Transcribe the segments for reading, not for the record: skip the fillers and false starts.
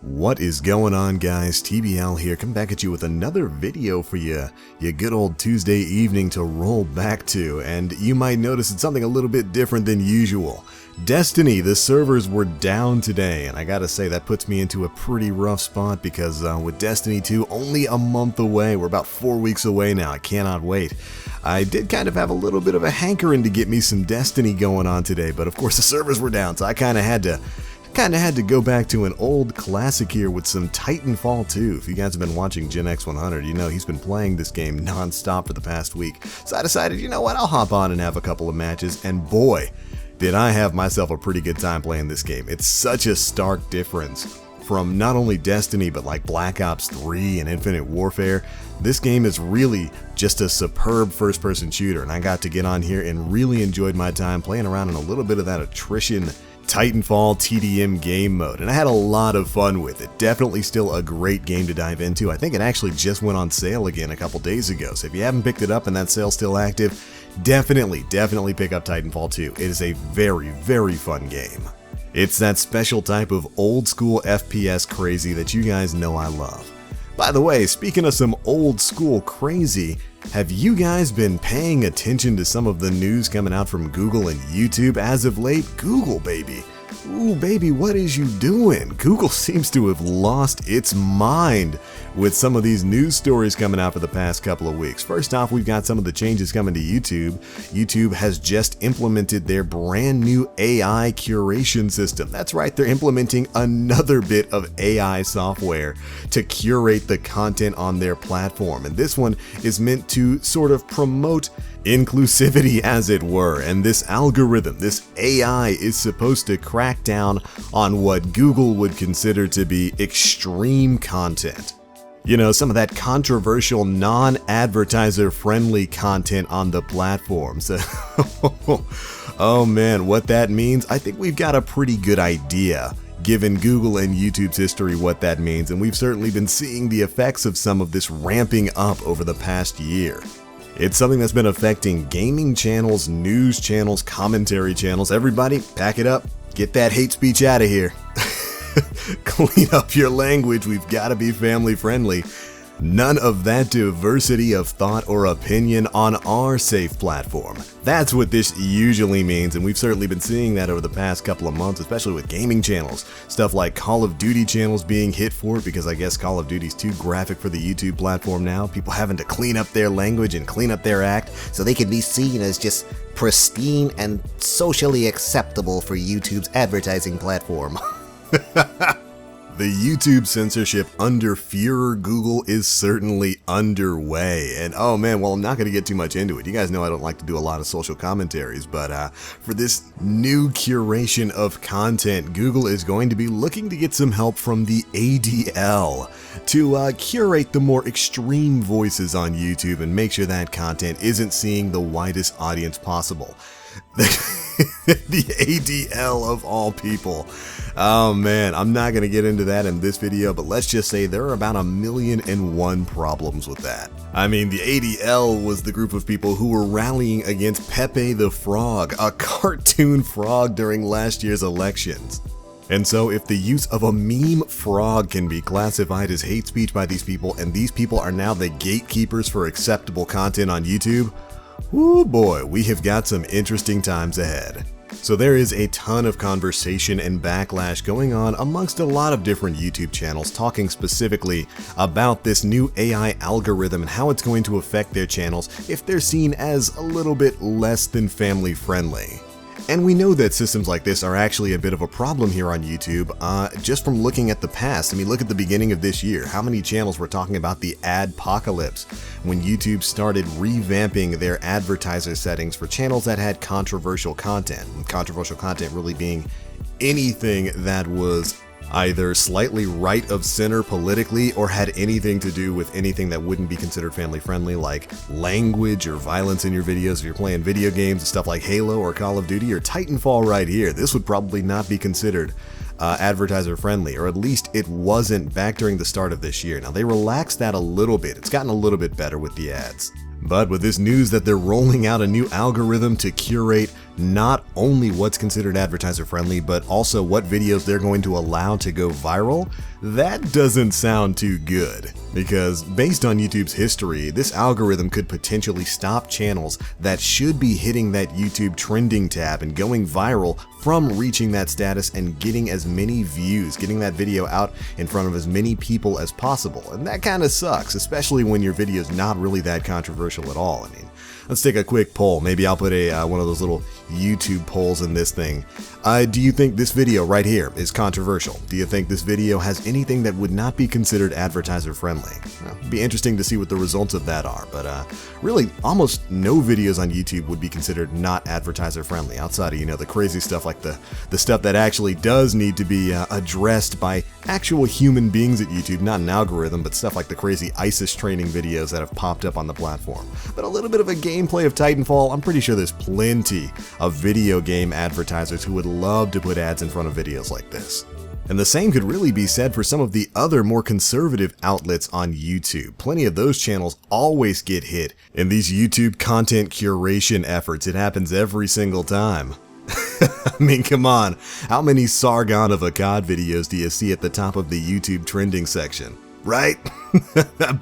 What is going on, guys? TBL here, coming back at you with another video for you good old Tuesday evening to roll back to, and you might notice it's something a little bit different than usual. Destiny, the servers were down today, and I gotta say that puts me into a pretty rough spot because with Destiny 2 only a month away, we're about 4 weeks away now, I cannot wait. I did kind of have a little bit of a hankering to get me some Destiny going on today, but of course the servers were down, so I kind of had to go back to an old classic here with some Titanfall 2. If you guys have been watching Gen X 100, you know he's been playing this game non-stop for the past week. So I decided, you know what, I'll hop on and have a couple of matches, and boy, did I have myself a pretty good time playing this game. It's such a stark difference from not only Destiny, but like Black Ops 3 and Infinite Warfare. This game is really just a superb first-person shooter, and I got to get on here and really enjoyed my time playing around in a little bit of that attrition Titanfall TDM game mode, and I had a lot of fun with it. Definitely still a great game to dive into. I think it actually just went on sale again a couple days ago, so if you haven't picked it up and that sale's still active, definitely pick up Titanfall 2. It is a very fun game. It's that special type of old school FPS crazy that you guys know I love. By the way, speaking of some old school crazy, have you guys been paying attention to some of the news coming out from Google and YouTube as of late? Google, baby. Ooh, baby, what is you doing? Google seems to have lost its mind with some of these news stories coming out for the past couple of weeks. First off, we've got some of the changes coming to YouTube. YouTube has just implemented their brand new AI curation system. That's right, they're implementing another bit of AI software to curate the content on their platform. And this one is meant to sort of promote inclusivity, as it were, and this algorithm, this AI, is supposed to crack down on what Google would consider to be extreme content. You know, some of that controversial, non-advertiser friendly content on the platform. So, oh man, what that means, I think we've got a pretty good idea, given Google and YouTube's history, what that means, and we've certainly been seeing the effects of some of this ramping up over the past year. It's something that's been affecting gaming channels, news channels, commentary channels. Everybody, pack it up. Get that hate speech out of here. Clean up your language. We've got to be family friendly. None of that diversity of thought or opinion on our safe platform. That's what this usually means, and we've certainly been seeing that over the past couple of months, especially with gaming channels. Stuff like Call of Duty channels being hit for it because I guess Call of Duty's too graphic for the YouTube platform now. People having to clean up their language and clean up their act so they can be seen as just pristine and socially acceptable for YouTube's advertising platform. The YouTube censorship under Führer Google is certainly underway, and oh man, well, I'm not going to get too much into it. You guys know I don't like to do a lot of social commentaries, but for this new curation of content, Google is going to be looking to get some help from the ADL to curate the more extreme voices on YouTube and make sure that content isn't seeing the widest audience possible. The ADL of all people. Oh man, I'm not going to get into that in this video, but let's just say there are about 1,000,001 problems with that. I mean, the ADL was the group of people who were rallying against Pepe the Frog, a cartoon frog during last year's elections. And so if the use of a meme frog can be classified as hate speech by these people, and these people are now the gatekeepers for acceptable content on YouTube, ooh boy, we have got some interesting times ahead. So there is a ton of conversation and backlash going on amongst a lot of different YouTube channels talking specifically about this new AI algorithm and how it's going to affect their channels if they're seen as a little bit less than family friendly. And we know that systems like this are actually a bit of a problem here on YouTube, just from looking at the past. I mean, look at the beginning of this year. How many channels were talking about the adpocalypse when YouTube started revamping their advertiser settings for channels that had controversial content? And controversial content really being anything that was either slightly right of center politically or had anything to do with anything that wouldn't be considered family friendly, like language or violence in your videos. If you're playing video games and stuff like Halo or Call of Duty or Titanfall right here, this would probably not be considered advertiser friendly, or at least it wasn't back during the start of this year. Now they relaxed that a little bit. It's gotten a little bit better with the ads. But with this news that they're rolling out a new algorithm to curate not only what's considered advertiser friendly, but also what videos they're going to allow to go viral, that doesn't sound too good. Because based on YouTube's history, this algorithm could potentially stop channels that should be hitting that YouTube trending tab and going viral from reaching that status and getting as many views, getting that video out in front of as many people as possible. And that kind of sucks, especially when your video is not really that controversial at all. I mean, let's take a quick poll. Maybe I'll put one of those little YouTube polls in this thing. Do you think this video right here is controversial? Do you think this video has anything that would not be considered advertiser friendly? Well, it'd be interesting to see what the results of that are, but really almost no videos on YouTube would be considered not advertiser friendly outside of, you know, the crazy stuff like the stuff that actually does need to be addressed by actual human beings at YouTube, not an algorithm, but stuff like the crazy ISIS training videos that have popped up on the platform. But a little bit of a gameplay of Titanfall, I'm pretty sure there's plenty of video game advertisers who would love to put ads in front of videos like this. And the same could really be said for some of the other more conservative outlets on YouTube. Plenty of those channels always get hit in these YouTube content curation efforts. It happens every single time. I mean, come on, how many Sargon of Akkad videos do you see at the top of the YouTube trending section? Right?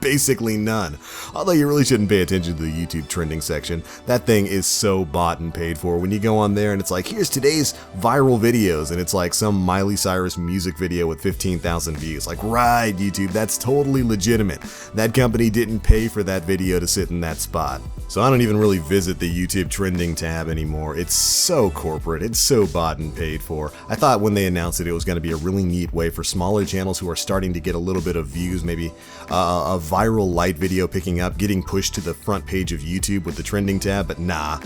Basically none. Although you really shouldn't pay attention to the YouTube trending section. That thing is so bought and paid for. When you go on there and it's like, here's today's viral videos, and it's like some Miley Cyrus music video with 15,000 views. Like, right, YouTube, that's totally legitimate. That company didn't pay for that video to sit in that spot. So I don't even really visit the YouTube trending tab anymore. It's so corporate, it's so bought and paid for. I thought when they announced it was going to be a really neat way for smaller channels who are starting to get a little bit of views, maybe a viral light video picking up, getting pushed to the front page of YouTube with the trending tab, but nah,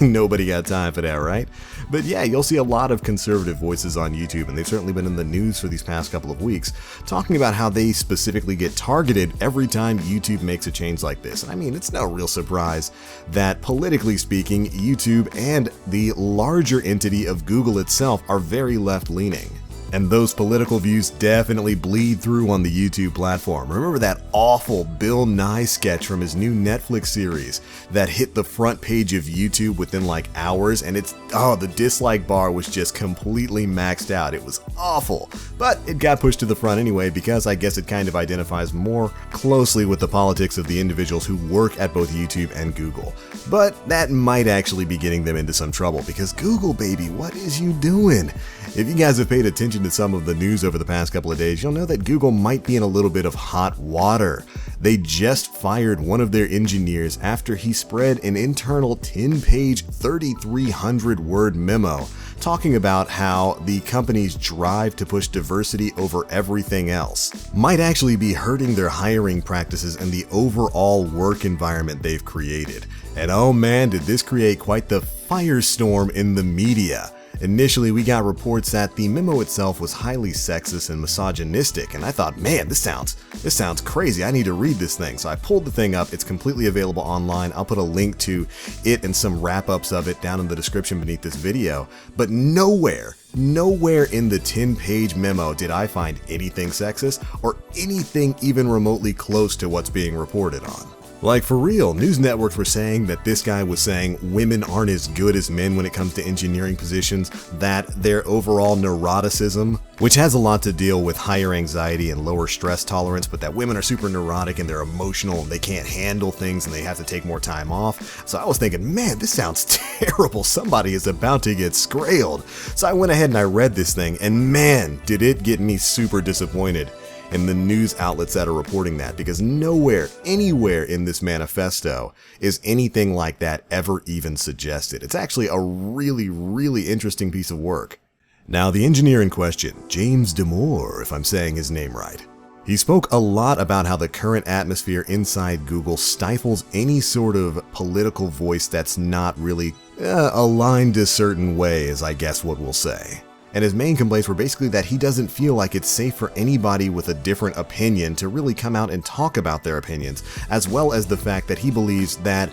nobody got time for that, right? But yeah, you'll see a lot of conservative voices on YouTube, and they've certainly been in the news for these past couple of weeks, talking about how they specifically get targeted every time YouTube makes a change like this. And I mean, it's no real surprise that, politically speaking, YouTube and the larger entity of Google itself are very left-leaning. And those political views definitely bleed through on the YouTube platform. Remember that awful Bill Nye sketch from his new Netflix series that hit the front page of YouTube within like hours, and the dislike bar was just completely maxed out. It was awful, but it got pushed to the front anyway because I guess it kind of identifies more closely with the politics of the individuals who work at both YouTube and Google. But that might actually be getting them into some trouble because Google, baby, what is you doing? If you guys have paid attention to some of the news over the past couple of days, you'll know that Google might be in a little bit of hot water. They just fired one of their engineers after he spread an internal 10-page, 3,300-word memo talking about how the company's drive to push diversity over everything else might actually be hurting their hiring practices and the overall work environment they've created. And oh man, did this create quite the firestorm in the media. Initially, we got reports that the memo itself was highly sexist and misogynistic, and I thought, man, this sounds crazy. I need to read this thing. So I pulled the thing up. It's completely available online. I'll put a link to it and some wrap-ups of it down in the description beneath this video. But nowhere in the 10-page memo did I find anything sexist or anything even remotely close to what's being reported on. Like, for real, news networks were saying that this guy was saying women aren't as good as men when it comes to engineering positions, that their overall neuroticism, which has a lot to deal with higher anxiety and lower stress tolerance, but that women are super neurotic and they're emotional and they can't handle things and they have to take more time off. So I was thinking, man, this sounds terrible. Somebody is about to get scrailed. So I went ahead and I read this thing, and man, did it get me super disappointed in the news outlets that are reporting that, because nowhere, anywhere in this manifesto is anything like that ever even suggested. It's actually a really, really interesting piece of work. Now, the engineer in question, James Damore, if I'm saying his name right, he spoke a lot about how the current atmosphere inside Google stifles any sort of political voice that's not really aligned a certain way, is I guess what we'll say. And his main complaints were basically that he doesn't feel like it's safe for anybody with a different opinion to really come out and talk about their opinions, as well as the fact that he believes that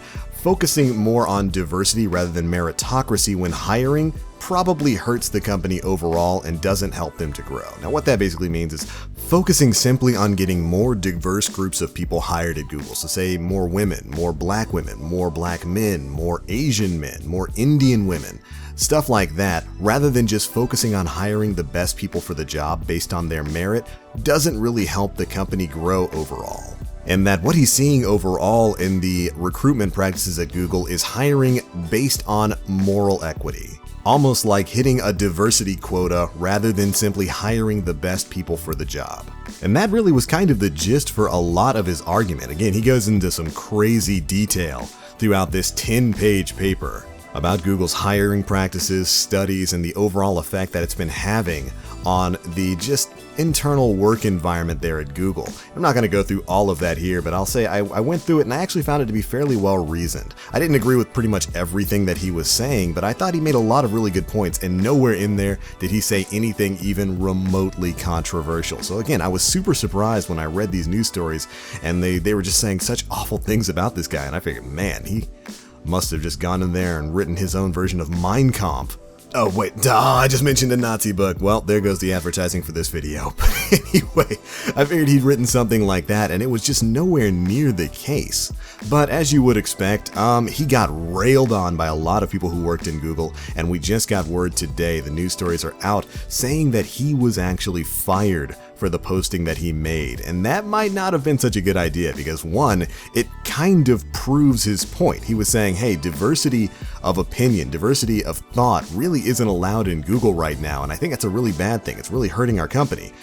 focusing more on diversity rather than meritocracy when hiring probably hurts the company overall and doesn't help them to grow. Now, what that basically means is focusing simply on getting more diverse groups of people hired at Google. So say more women, more black men, more Asian men, more Indian women, stuff like that, rather than just focusing on hiring the best people for the job based on their merit, doesn't really help the company grow overall. And that what he's seeing overall in the recruitment practices at Google is hiring based on moral equity. Almost like hitting a diversity quota rather than simply hiring the best people for the job. And that really was kind of the gist for a lot of his argument. Again, he goes into some crazy detail throughout this 10-page paper about Google's hiring practices, studies, and the overall effect that it's been having on the just internal work environment there at Google. I'm not going to go through all of that here, but I'll say I went through it and I actually found it to be fairly well reasoned. I didn't agree with pretty much everything that he was saying, but I thought he made a lot of really good points, and nowhere in there did he say anything even remotely controversial. So again, I was super surprised when I read these news stories and they were just saying such awful things about this guy, and I figured, man, he must have just gone in there and written his own version of Mein Kampf. Oh wait, I just mentioned a Nazi book. Well, there goes the advertising for this video. But anyway, I figured he'd written something like that, and it was just nowhere near the case. But as you would expect, he got railed on by a lot of people who worked in Google, and we just got word today, the news stories are out, saying that he was actually fired for the posting that he made. And that might not have been such a good idea because, one, it kind of proves his point. He was saying, hey, diversity of opinion, diversity of thought really isn't allowed in Google right now, and I think that's a really bad thing. It's really hurting our company.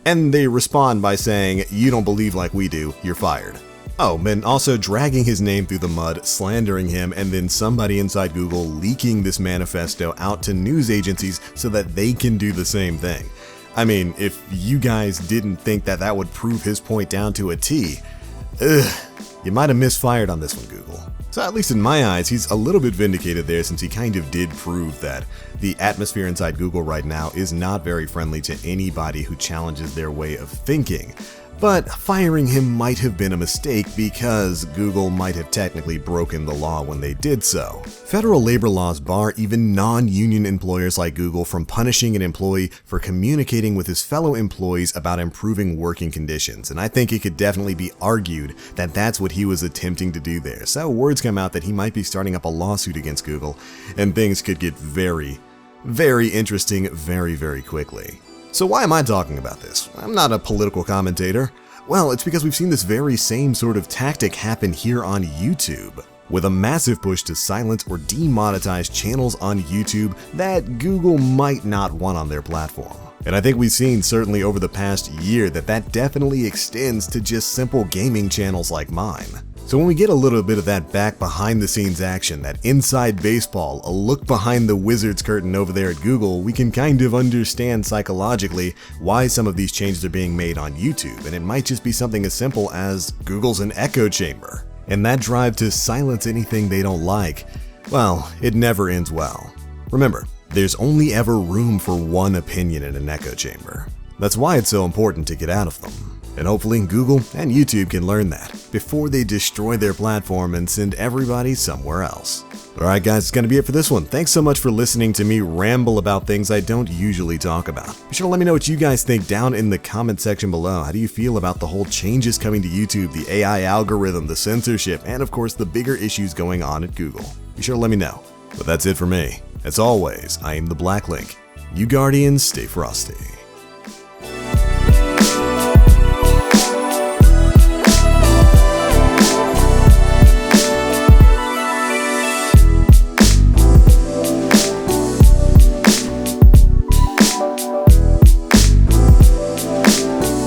And they respond by saying, you don't believe like we do, you're fired. Oh, and also dragging his name through the mud, slandering him, and then somebody inside Google leaking this manifesto out to news agencies so that they can do the same thing. I mean, if you guys didn't think that that would prove his point down to a T, you might have misfired on this one, Google. So at least in my eyes, he's a little bit vindicated there, since he kind of did prove that the atmosphere inside Google right now is not very friendly to anybody who challenges their way of thinking. But firing him might have been a mistake because Google might have technically broken the law when they did so. Federal labor laws bar even non-union employers like Google from punishing an employee for communicating with his fellow employees about improving working conditions, and I think it could definitely be argued that that's what he was attempting to do there. So words come out that he might be starting up a lawsuit against Google, and things could get very, very interesting very, very quickly. So why am I talking about this? I'm not a political commentator. Well, it's because we've seen this very same sort of tactic happen here on YouTube, with a massive push to silence or demonetize channels on YouTube that Google might not want on their platform. And I think we've seen certainly over the past year that that definitely extends to just simple gaming channels like mine. So when we get a little bit of that back behind the scenes action, that inside baseball, a look behind the Wizards curtain over there at Google, we can kind of understand psychologically why some of these changes are being made on YouTube, and it might just be something as simple as Google's an echo chamber. And that drive to silence anything they don't like, well, it never ends well. Remember, there's only ever room for one opinion in an echo chamber. That's why it's so important to get out of them. And hopefully Google and YouTube can learn that before they destroy their platform and send everybody somewhere else. Alright guys, it's going to be it for this one. Thanks so much for listening to me ramble about things I don't usually talk about. Be sure to let me know what you guys think down in the comment section below. How do you feel about the whole changes coming to YouTube, the AI algorithm, the censorship, and of course the bigger issues going on at Google? Be sure to let me know. But that's it for me. As always, I am the Black Link. You Guardians, stay frosty.